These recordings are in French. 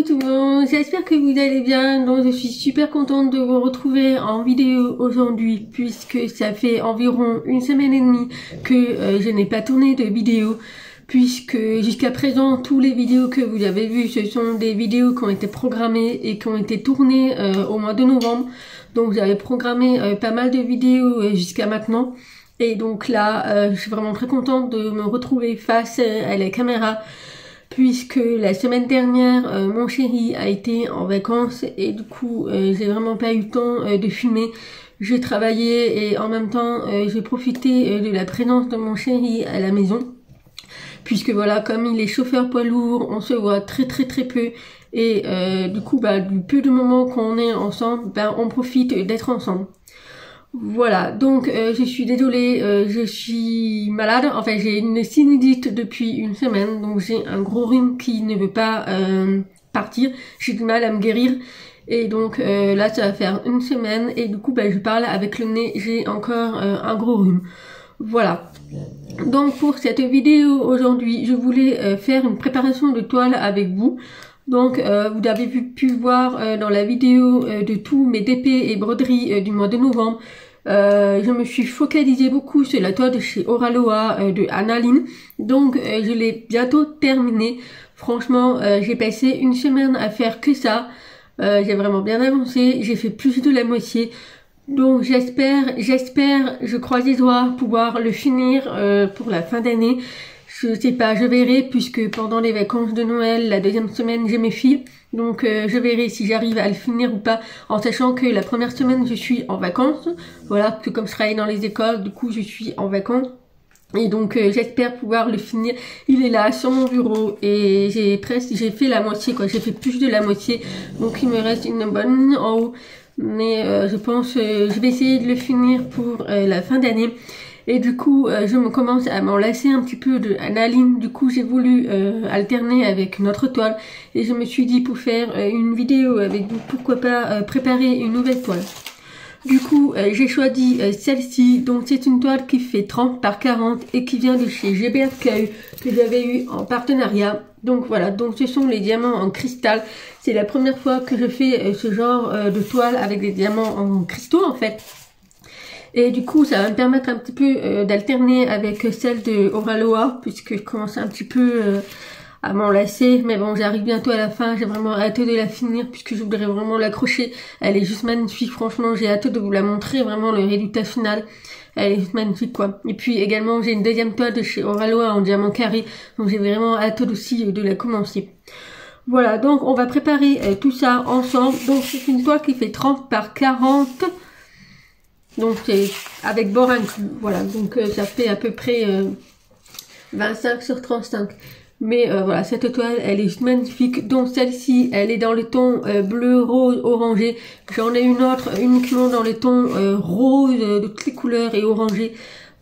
tout le monde, j'espère que vous allez bien. Donc je suis super contente de vous retrouver en vidéo aujourd'hui puisque ça fait environ une semaine et demie que je n'ai pas tourné de vidéo, puisque jusqu'à présent tous les vidéos que vous avez vues ce sont des vidéos qui ont été programmées et qui ont été tournées au mois de novembre. Donc j'avais programmé pas mal de vidéos jusqu'à maintenant. Et donc là, je suis vraiment très contente de me retrouver face à la caméra, puisque la semaine dernière, mon chéri a été en vacances et du coup, j'ai vraiment pas eu le temps de filmer. J'ai travaillé et en même temps, j'ai profité de la présence de mon chéri à la maison, puisque voilà, comme il est chauffeur poids lourd, on se voit très peu. Et du coup, du peu de moments qu'on est ensemble, on profite d'être ensemble. Voilà, donc je suis désolée, je suis malade, enfin j'ai une sinusite depuis une semaine, donc j'ai un gros rhume qui ne veut pas partir, j'ai du mal à me guérir, et donc là ça va faire une semaine, et du coup je parle avec le nez, j'ai encore un gros rhume. Voilà, donc pour cette vidéo aujourd'hui, je voulais faire une préparation de toile avec vous. Donc vous avez pu voir dans la vidéo de tous mes DP et broderies du mois de novembre, je me suis focalisée beaucoup sur la toile de chez Oraloa de Annaline. Donc je l'ai bientôt terminée. Franchement, j'ai passé une semaine à faire que ça. J'ai vraiment bien avancé, j'ai fait plus de la moitié. Donc j'espère, je croise les doigts, pouvoir le finir pour la fin d'année. Je sais pas, je verrai, puisque pendant les vacances de Noël, la deuxième semaine, j'ai mes filles. Donc je verrai si j'arrive à le finir ou pas, en sachant que la première semaine, je suis en vacances. Voilà, parce que comme je travaille dans les écoles, du coup, je suis en vacances. Et donc j'espère pouvoir le finir. Il est là sur mon bureau et j'ai fait la moitié, quoi. J'ai fait plus de la moitié. Donc il me reste une bonne ligne en haut. Mais je pense je vais essayer de le finir pour la fin d'année. Et du coup, je me commence à m'en lasser un petit peu de Annaline. Du coup, j'ai voulu alterner avec une autre toile. Et je me suis dit, pour faire une vidéo avec vous, pourquoi pas préparer une nouvelle toile. Du coup, j'ai choisi celle-ci. Donc, c'est une toile qui fait 30 par 40 et qui vient de chez GBRKU, que j'avais eu en partenariat. Donc voilà, donc ce sont les diamants en cristal. C'est la première fois que je fais ce genre de toile avec des diamants en cristaux, en fait. Et du coup, ça va me permettre un petit peu d'alterner avec celle de Oraloa, puisque je commence un petit peu à m'en lasser. Mais bon, j'arrive bientôt à la fin, j'ai vraiment hâte de la finir, puisque je voudrais vraiment l'accrocher. Elle est juste magnifique, franchement, j'ai hâte de vous la montrer, vraiment le résultat final. Elle est juste magnifique, quoi. Et puis également, j'ai une deuxième toile de chez Oraloa en diamant carré, donc j'ai vraiment hâte aussi de la commencer. Voilà, donc on va préparer tout ça ensemble. Donc c'est une toile qui fait 30 par 40. Donc c'est avec bord inclus, voilà, donc ça fait à peu près 25 sur 35. Mais voilà, cette toile, elle est magnifique. Donc celle-ci, elle est dans le ton bleu, rose, orangé. J'en ai une autre uniquement dans le ton rose, de toutes les couleurs et orangé.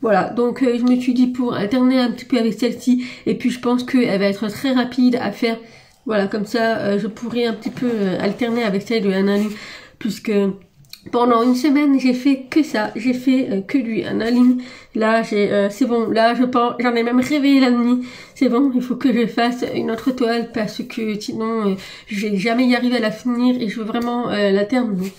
Voilà, donc je me suis dit pour alterner un petit peu avec celle-ci. Et puis je pense qu'elle va être très rapide à faire. Voilà, comme ça, je pourrais un petit peu alterner avec celle de Annaline, puisque pendant une semaine, j'ai fait que ça. J'ai fait que du Annaline. Là, c'est bon. Là, j'en ai même rêvé la nuit. C'est bon, il faut que je fasse une autre toile parce que sinon, je vais jamais y arriver à la finir et je veux vraiment la terminer.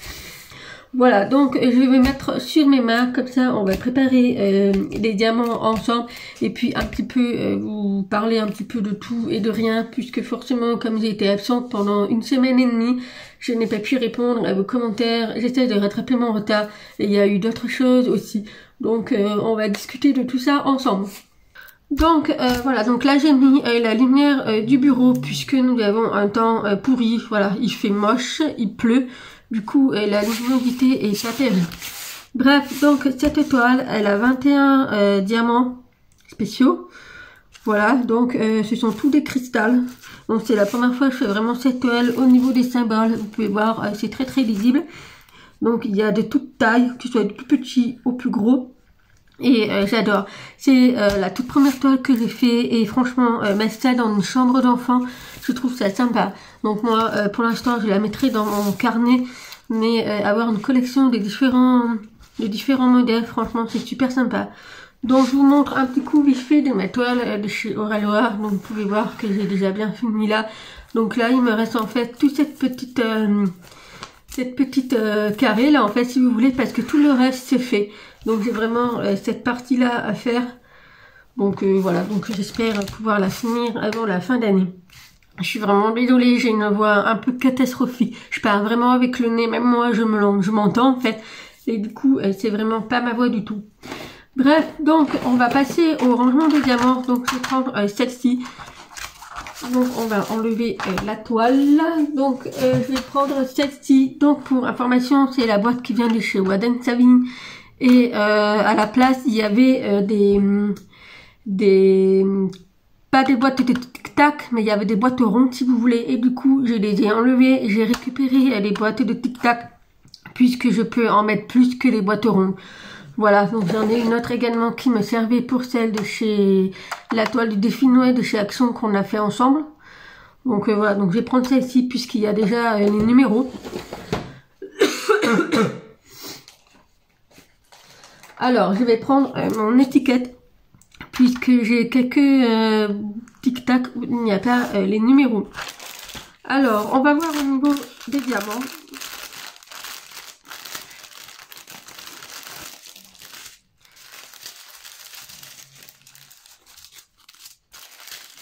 Voilà, donc je vais mettre sur mes mains, comme ça on va préparer les diamants ensemble et puis un petit peu vous parler un petit peu de tout et de rien, puisque forcément comme j'ai été absente pendant une semaine et demie, je n'ai pas pu répondre à vos commentaires, j'essaie de rattraper mon retard et il y a eu d'autres choses aussi, donc on va discuter de tout ça ensemble. Donc voilà, donc là j'ai mis la lumière du bureau puisque nous avons un temps pourri, voilà, il fait moche, il pleut. Du coup, la luminosité est pas terrible. Bref, donc cette toile, elle a 21 diamants spéciaux. Voilà, donc ce sont tous des cristals. Donc c'est la première fois que je fais vraiment cette toile au niveau des symboles. Vous pouvez voir, c'est très lisible. Donc il y a de toutes tailles, que ce soit du plus petit au plus gros. Et j'adore. C'est la toute première toile que j'ai fait et franchement, mettre ça dans une chambre d'enfant, je trouve ça sympa. Donc moi, pour l'instant, je la mettrai dans mon carnet, mais avoir une collection de différents modèles, franchement, c'est super sympa. Donc je vous montre un petit coup vite fait de ma toile de chez Oraloa. Donc vous pouvez voir que j'ai déjà bien fini là. Donc là, il me reste en fait toute cette petite carré là, en fait, si vous voulez, parce que tout le reste c'est fait. Donc j'ai vraiment cette partie là à faire. Donc voilà, donc j'espère pouvoir la finir avant la fin d'année. Je suis vraiment désolée, j'ai une voix un peu catastrophique. Je parle vraiment avec le nez, même moi je m'entends en fait. Et du coup, c'est vraiment pas ma voix du tout. Bref, donc on va passer au rangement des diamants. Donc je vais prendre celle-ci. Donc on va enlever la toile. Donc je vais prendre celle-ci. Donc pour information, c'est la boîte qui vient de chez Waden Saving. Et à la place, il y avait pas des boîtes de tic-tac, mais il y avait des boîtes rondes si vous voulez. Et du coup, je les ai enlevées et j'ai récupéré les boîtes de tic-tac, puisque je peux en mettre plus que les boîtes rondes. Voilà, donc j'en ai une autre également qui me servait pour celle de chez la toile du défi Noël de chez Action qu'on a fait ensemble. Donc voilà, donc je vais prendre celle-ci puisqu'il y a déjà les numéros. Alors, je vais prendre mon étiquette. Puisque j'ai quelques tic-tac où il n'y a pas les numéros. Alors, on va voir au niveau des diamants.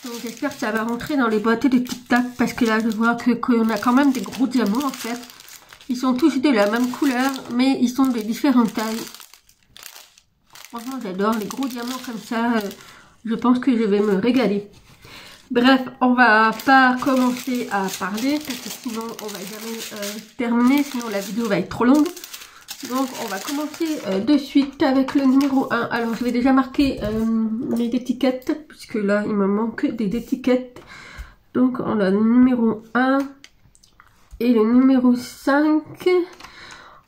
Donc j'espère que ça va rentrer dans les boîtes de tic-tac, parce que là je vois qu'on a quand même des gros diamants en fait. Ils sont tous de la même couleur, mais ils sont de différentes tailles. Franchement, j'adore les gros diamants comme ça. Je pense que je vais me régaler. Bref, on va pas commencer à parler parce que sinon on va jamais terminer. Sinon la vidéo va être trop longue. Donc on va commencer de suite avec le numéro 1. Alors je vais déjà marquer mes étiquettes puisque là il me manque des étiquettes. Donc on a le numéro 1 et le numéro 5.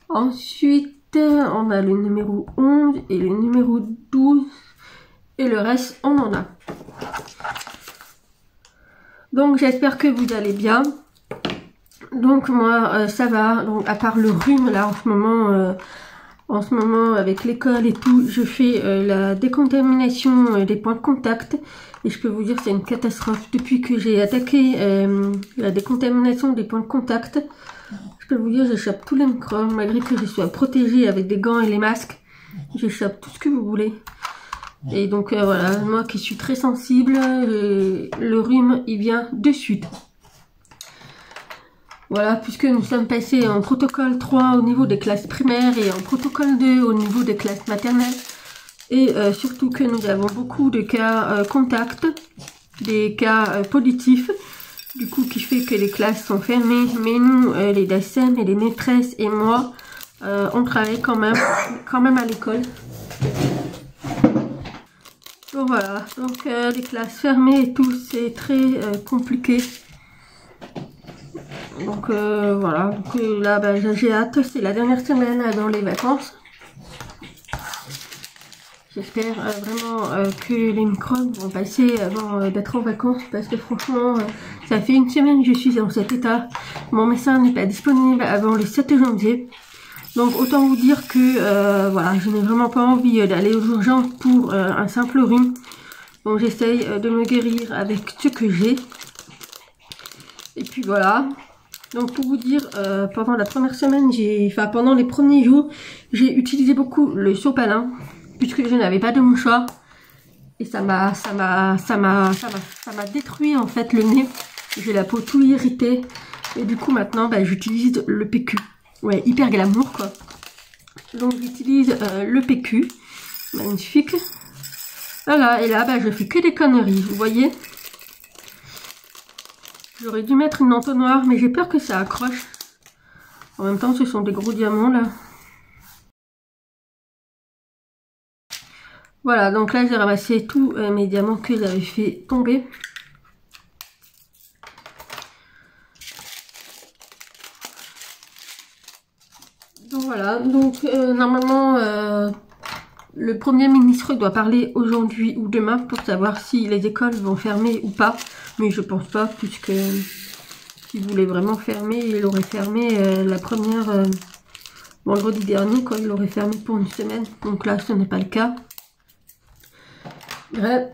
Ensuite on a le numéro 11 et le numéro 12 et le reste on en a. Donc j'espère que vous allez bien. Donc moi ça va, donc à part le rhume là en ce moment avec l'école et tout, je fais la décontamination des points de contact et je peux vous dire c'est une catastrophe. Depuis que j'ai attaqué la décontamination des points de contact, je peux vous dire j'échappe tous les microbes malgré que je sois protégée avec des gants et les masques. J'échappe tout ce que vous voulez. Et donc voilà, moi qui suis très sensible, le rhume il vient de suite. Voilà, puisque nous sommes passés en protocole 3 au niveau des classes primaires et en protocole 2 au niveau des classes maternelles. Et surtout que nous avons beaucoup de cas contacts, des cas positifs, du coup qui fait que les classes sont fermées. Mais nous, les DACEM et les maîtresses et moi, on travaille quand même à l'école. Donc voilà, donc les classes fermées et tout, c'est très compliqué. Donc voilà, donc là bah, j'ai hâte, c'est la dernière semaine dans les vacances. J'espère vraiment que les microbes vont passer avant d'être en vacances parce que franchement, ça fait une semaine que je suis dans cet état. Mon médecin n'est pas disponible avant le 7 janvier. Donc autant vous dire que voilà, je n'ai vraiment pas envie d'aller aux urgences pour un simple rhume. Donc j'essaye de me guérir avec ce que j'ai. Et puis voilà. Donc pour vous dire, pendant la première semaine, pendant les premiers jours, j'ai utilisé beaucoup le sopalin puisque je n'avais pas de mouchoir et ça m'a détruit en fait le nez. J'ai la peau tout irritée et du coup maintenant bah, j'utilise le PQ. Ouais, hyper glamour quoi. Donc j'utilise le PQ, magnifique. Voilà, et là bah, je fais que des conneries, vous voyez. J'aurais dû mettre une entonnoir, mais j'ai peur que ça accroche. En même temps, ce sont des gros diamants, là. Voilà, donc là, j'ai ramassé tous mes diamants que j'avais fait tomber. Donc voilà, donc normalement, le Premier ministre doit parler aujourd'hui ou demain pour savoir si les écoles vont fermer ou pas. Mais je pense pas, puisque s'il voulait vraiment fermer, il aurait fermé la première vendredi dernier, quoi. Il aurait fermé pour une semaine. Donc là, ce n'est pas le cas. Bref.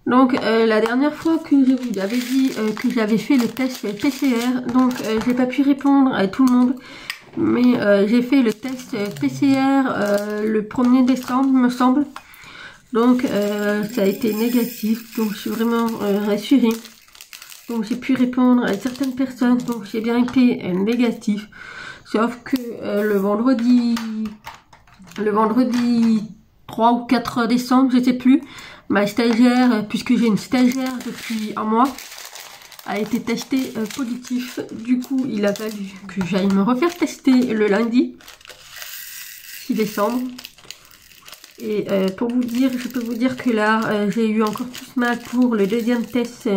Donc la dernière fois que je vous avais dit que j'avais fait le test PCR, donc j'ai pas pu répondre à tout le monde, mais j'ai fait le test PCR le 1er décembre me semble. Donc ça a été négatif, donc je suis vraiment rassurée. Donc j'ai pu répondre à certaines personnes, donc j'ai bien été négatif. Sauf que le vendredi 3 ou 4 décembre, je sais plus, ma stagiaire, puisque j'ai une stagiaire depuis un mois, a été testée positif. Du coup, il a fallu que j'aille me refaire tester le lundi 6 décembre. Et pour vous dire, je peux vous dire que là, j'ai eu encore plus mal pour le deuxième test,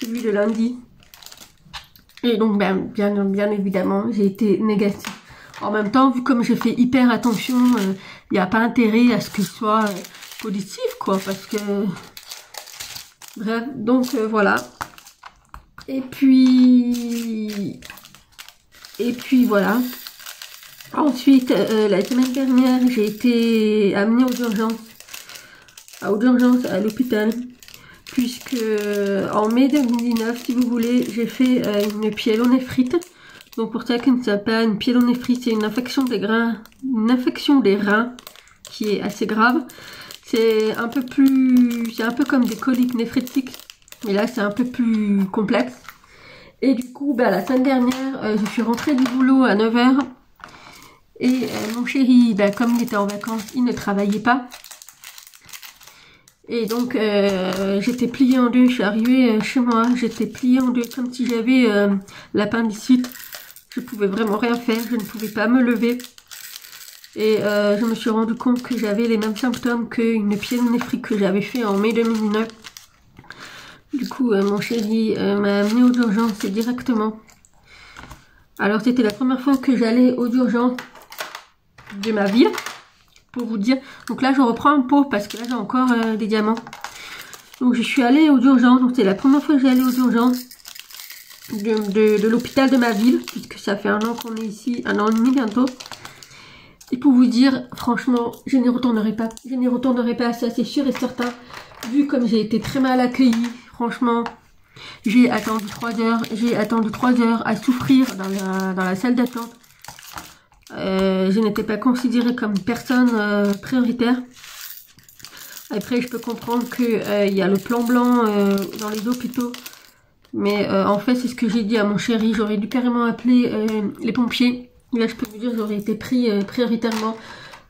celui de lundi. Et donc, bien évidemment, j'ai été négative. En même temps, vu comme j'ai fait hyper attention, il n'y a pas intérêt à ce que je sois positif, quoi, parce que... Bref, donc voilà. Et puis voilà. Ensuite, la semaine dernière, j'ai été amenée aux urgences à l'hôpital, puisque en mai 2019, si vous voulez, j'ai fait une pyélonéphrite. Donc pour ça qui ne savent pas, une pyélonéphrite, c'est une infection des reins qui est assez grave. C'est un peu comme des coliques néphrétiques, mais là c'est un peu plus complexe. Et du coup, la semaine dernière, je suis rentrée du boulot à 9 h. Et mon chéri, comme il était en vacances, il ne travaillait pas. Et donc, j'étais pliée en deux. Je suis arrivée chez moi, j'étais pliée en deux, comme si j'avais l'appendicite. Je pouvais vraiment rien faire, je ne pouvais pas me lever. Et je me suis rendu compte que j'avais les mêmes symptômes qu'une pyélonéphrite que j'avais fait en mai 2019. Du coup, mon chéri m'a amenée aux urgences directement. Alors, c'était la première fois que j'allais aux urgences de ma ville, pour vous dire. Donc là, je reprends un pot parce que là, j'ai encore des diamants. Donc, je suis allée aux urgences. Donc, c'est la première fois que j'allais aux urgences de l'hôpital de ma ville, puisque ça fait 1 an qu'on est ici, 1 an et demi bientôt. Et pour vous dire, franchement, je n'y retournerai pas. Je n'y retournerai pas, ça c'est sûr et certain. Vu comme j'ai été très mal accueillie, franchement, j'ai attendu 3 heures. J'ai attendu 3 heures à souffrir dans la salle d'attente. Je n'étais pas considérée comme une personne prioritaire. Après, je peux comprendre que y a le plan blanc dans les hôpitaux. Mais en fait, c'est ce que j'ai dit à mon chéri. J'aurais dû carrément appeler les pompiers. Là, je peux vous dire, j'aurais été pris prioritairement.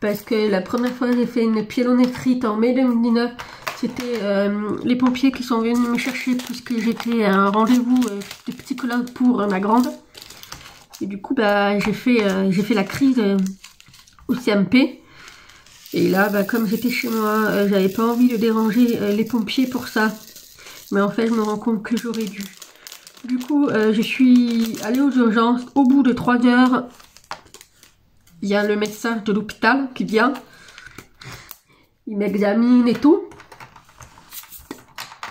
Parce que la première fois, j'ai fait une pyélonéphrite en mai 2019. C'était les pompiers qui sont venus me chercher puisque j'étais à un rendez-vous de psychologue pour ma grande. Et du coup, j'ai fait la crise au CMP. Et là, comme j'étais chez moi, j'avais pas envie de déranger les pompiers pour ça. Mais en fait, je me rends compte que j'aurais dû. Du coup, je suis allée aux urgences. Au bout de 3 heures, il y a le médecin de l'hôpital qui vient. Il m'examine et tout.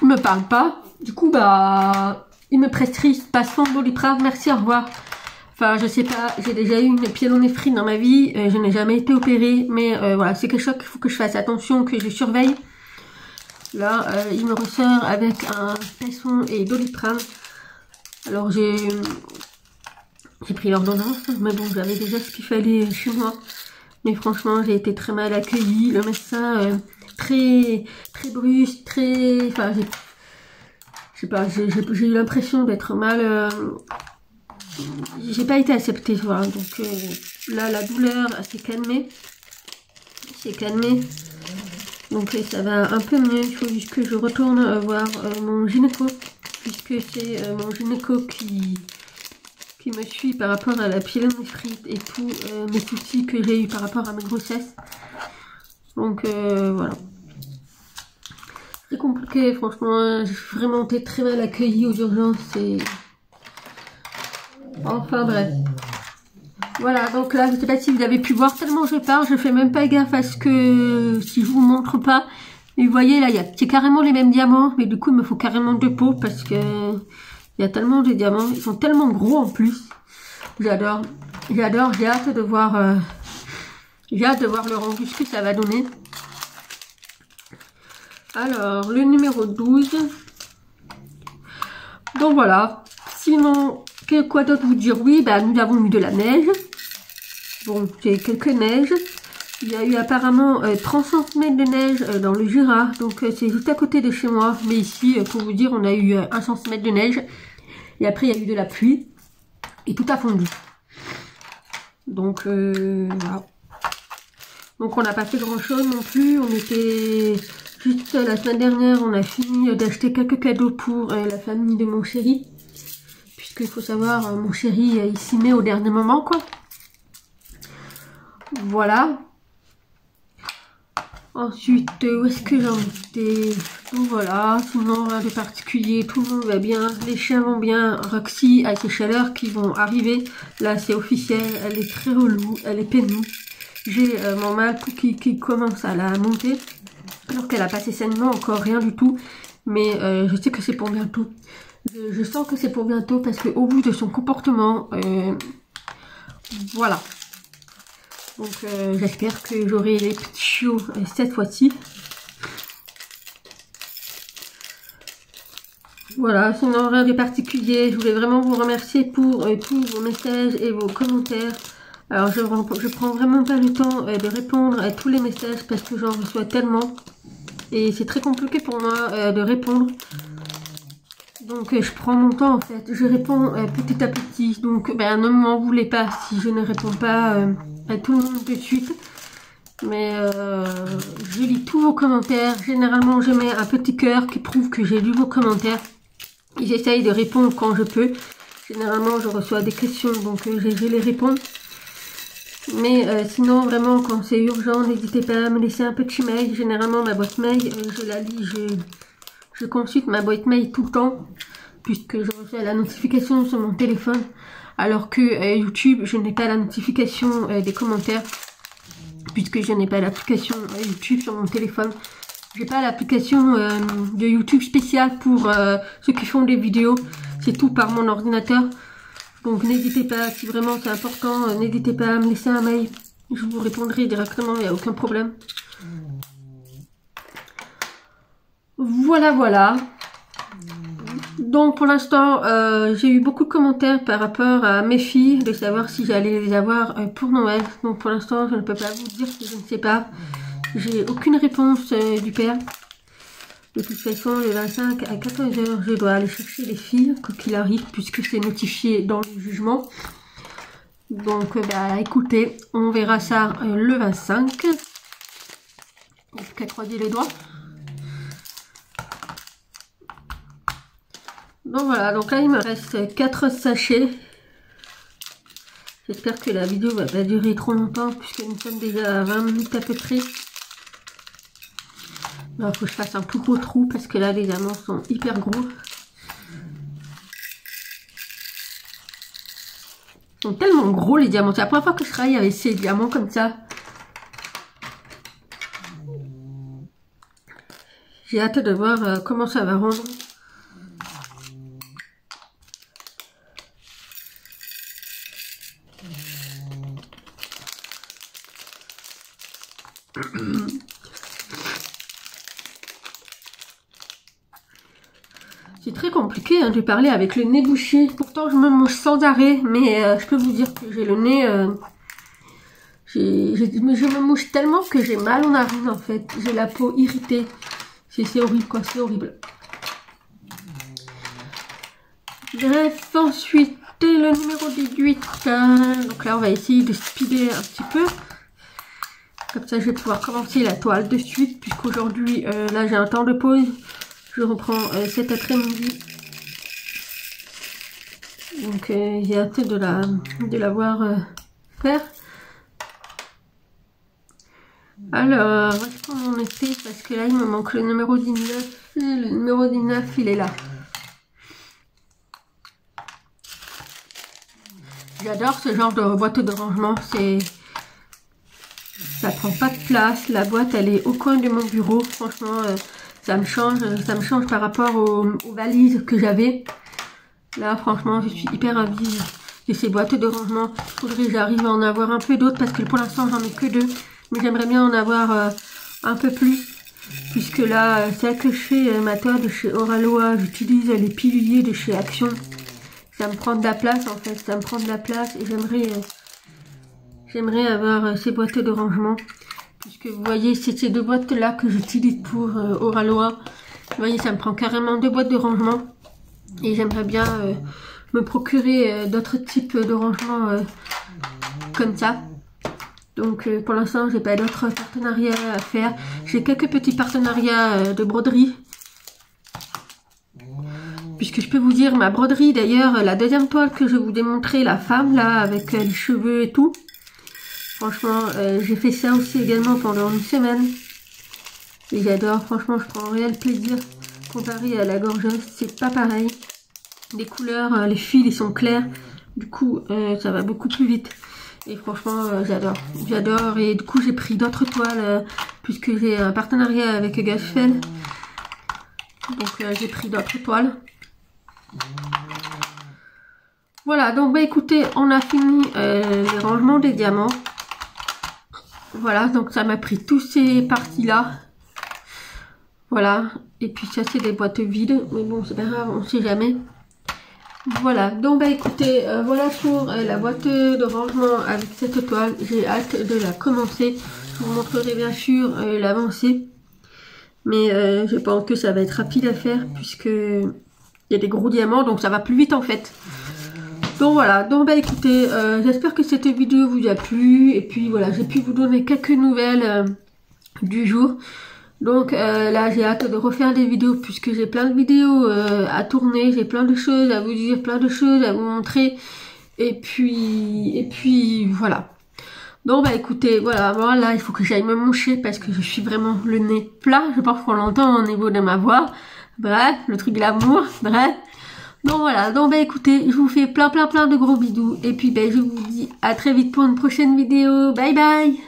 Il me parle pas. Du coup, il me prescrit passons Doliprane, merci, au revoir. Enfin, je sais pas, j'ai déjà eu une pyélonéphrite dans ma vie, je n'ai jamais été opérée, mais voilà, c'est quelque chose qu'il faut que je fasse attention, que je surveille. Là, il me ressort avec un Passon et Doliprane. Alors, j'ai pris l'ordonnance, mais bon, j'avais déjà ce qu'il fallait chez moi. Mais franchement, j'ai été très mal accueillie. Le médecin, très brusque, enfin, je sais pas, j'ai eu l'impression d'être mal... j'ai pas été acceptée, voilà. Donc là, la douleur s'est calmée. Donc ça va un peu mieux. Il faut juste que je retourne voir mon gynéco, puisque c'est mon gynéco qui me suit par rapport à la pyélonéphrite et tous mes soucis que j'ai eu par rapport à ma grossesse. Donc voilà. Très compliqué, franchement. J'ai vraiment été très mal accueillie aux urgences. Enfin bref. Voilà, donc là, je sais pas si vous avez pu voir, tellement je parle, je fais même pas gaffe à ce que, si je vous montre pas. Mais vous voyez, là, il y a carrément les mêmes diamants, mais du coup, il me faut carrément 2 pots parce que il y a tellement de diamants, ils sont tellement gros en plus. J'adore, j'ai hâte de voir, le rendu, ce que ça va donner. Alors, le numéro 12. Donc voilà. Sinon, quoi d'autre vous dire? Oui, bah, nous avons eu de la neige. Bon, j'ai quelques neiges. Il y a eu apparemment 30 cm de neige dans le Jura. Donc c'est juste à côté de chez moi. Mais ici, pour vous dire, on a eu 1 cm de neige. Et après, il y a eu de la pluie. Et tout a fondu. Donc voilà. Donc on n'a pas fait grand chose non plus. On était juste la semaine dernière, on a fini d'acheter quelques cadeaux pour la famille de mon chéri. Puisqu'il faut savoir, mon chéri il s'y met au dernier moment quoi. Voilà. Ensuite, où est-ce que j'en étais? Donc voilà, sinon rien de particulier, tout le monde va bien, les chiens vont bien. Roxy a ses chaleurs qui vont arriver. Là c'est officiel, elle est très relou, elle est pénible. J'ai mon mâle qui commence à la monter. Alors qu'elle a passé sainement, encore rien du tout. Mais je sais que c'est pour bientôt. Je sens que c'est pour bientôt parce que au bout de son comportement, voilà. Donc j'espère que j'aurai les petits chiots cette fois-ci. Voilà, sinon rien de particulier. Je voulais vraiment vous remercier pour tous vos messages et vos commentaires. Alors je prends vraiment pas le temps de répondre à tous les messages parce que j'en reçois tellement. Et c'est très compliqué pour moi de répondre. Donc je prends mon temps en fait. Je réponds petit à petit. Donc ben, ne m'en voulez pas si je ne réponds pas à tout le monde de suite. Mais je lis tous vos commentaires. Généralement je mets un petit cœur qui prouve que j'ai lu vos commentaires. Et j'essaye de répondre quand je peux. Généralement je reçois des questions donc je les réponds. Mais sinon vraiment quand c'est urgent n'hésitez pas à me laisser un petit mail. Généralement ma boîte mail je la lis, je consulte ma boîte mail tout le temps. Puisque je reçois la notification sur mon téléphone. Alors que YouTube je n'ai pas la notification des commentaires. Puisque je n'ai pas l'application YouTube sur mon téléphone. J'ai pas l'application de YouTube spéciale pour ceux qui font des vidéos. C'est tout par mon ordinateur. Donc n'hésitez pas, si vraiment c'est important, n'hésitez pas à me laisser un mail. Je vous répondrai directement, il n'y a aucun problème. Voilà, voilà. Donc pour l'instant, j'ai eu beaucoup de commentaires par rapport à mes filles, de savoir si j'allais les avoir pour Noël. Donc pour l'instant, je ne peux pas vous dire que je ne sais pas. J'ai aucune réponse du père. De toute façon, le 25 à 14 h, je dois aller chercher les filles, quoi qu'il arrive, puisque c'est notifié dans le jugement. Donc, bah, écoutez, on verra ça le 25. Il n'y a qu'à croiser les doigts. Donc voilà, donc là, il me reste 4 sachets. J'espère que la vidéo va pas durer trop longtemps, puisque nous sommes déjà à 20 minutes à peu près. Il faut que je fasse un plus gros trou parce que là les diamants sont hyper gros. Ils sont tellement gros les diamants. C'est la première fois que je travaille avec ces diamants comme ça. J'ai hâte de voir comment ça va rendre. C'est très compliqué hein, de parler avec le nez bouché. Pourtant, je me mange sans arrêt. Mais je peux vous dire que j'ai le nez... je me mouche tellement que j'ai mal en narine en fait. J'ai la peau irritée. C'est horrible quoi, c'est horrible. Bref, ensuite, le numéro 18. Donc là, on va essayer de speeder un petit peu. Comme ça, je vais pouvoir commencer la toile de suite. Puisqu'aujourd'hui, là, j'ai un temps de pause. Je reprends cet après-midi. Donc j'ai hâte de la voir faire. Alors, où est-ce qu'on en était? Parce que là, il me manque le numéro 19. Le numéro 19, il est là. J'adore ce genre de boîte de rangement. Ça prend pas de place. La boîte, elle est au coin de mon bureau. Franchement... ça me change par rapport aux valises que j'avais. Là, franchement, je suis hyper ravie de ces boîtes de rangement. Il faudrait que j'arrive à en avoir un peu d'autres parce que pour l'instant, j'en ai que 2. Mais j'aimerais bien en avoir un peu plus. puisque là, celle que je fais matin de chez Oraloa, j'utilise les piluliers de chez Action. Ça me prend de la place en fait, ça me prend de la place et j'aimerais avoir ces boîtes de rangement. Puisque vous voyez, c'est ces deux boîtes là que j'utilise pour Oraloa. Vous voyez, ça me prend carrément 2 boîtes de rangement. Et j'aimerais bien me procurer d'autres types de rangement comme ça. Donc pour l'instant, j'ai pas d'autres partenariats à faire. J'ai quelques petits partenariats de broderie. Puisque je peux vous dire, ma broderie d'ailleurs, la deuxième toile que je vais vous démontrer, la femme là, avec les cheveux et tout. Franchement, j'ai fait ça aussi également pendant une semaine. Et j'adore, franchement, je prends un réel plaisir. Comparé à la gorgeuse, c'est pas pareil. Les couleurs, les fils, ils sont clairs. Du coup, ça va beaucoup plus vite. Et franchement, j'adore. J'adore. Et du coup, j'ai pris d'autres toiles, puisque j'ai un partenariat avec Gashfel. Donc, j'ai pris d'autres toiles. Voilà, donc bah écoutez, on a fini les rangements des diamants. Voilà, donc ça m'a pris tous ces parties-là. Voilà, et puis ça c'est des boîtes vides, mais bon c'est pas grave, on sait jamais. Voilà, donc bah écoutez, voilà pour la boîte de rangement avec cette toile. J'ai hâte de la commencer. Je vous montrerai bien sûr l'avancée. Mais je pense que ça va être rapide à faire puisque il y a des gros diamants, donc ça va plus vite en fait. Donc voilà, donc bah écoutez, j'espère que cette vidéo vous a plu. Et puis voilà, j'ai pu vous donner quelques nouvelles du jour. Donc là j'ai hâte de refaire des vidéos puisque j'ai plein de vidéos à tourner, j'ai plein de choses à vous dire, plein de choses à vous montrer. Et puis voilà. Donc bah écoutez, voilà, moi là il faut que j'aille me moucher parce que je suis vraiment le nez plat. Je pense qu'on l'entend au niveau de ma voix. Bref, le truc de l'amour, bref. Donc voilà, donc bah écoutez, je vous fais plein de gros bisous. Et puis bah je vous dis à très vite pour une prochaine vidéo. Bye bye.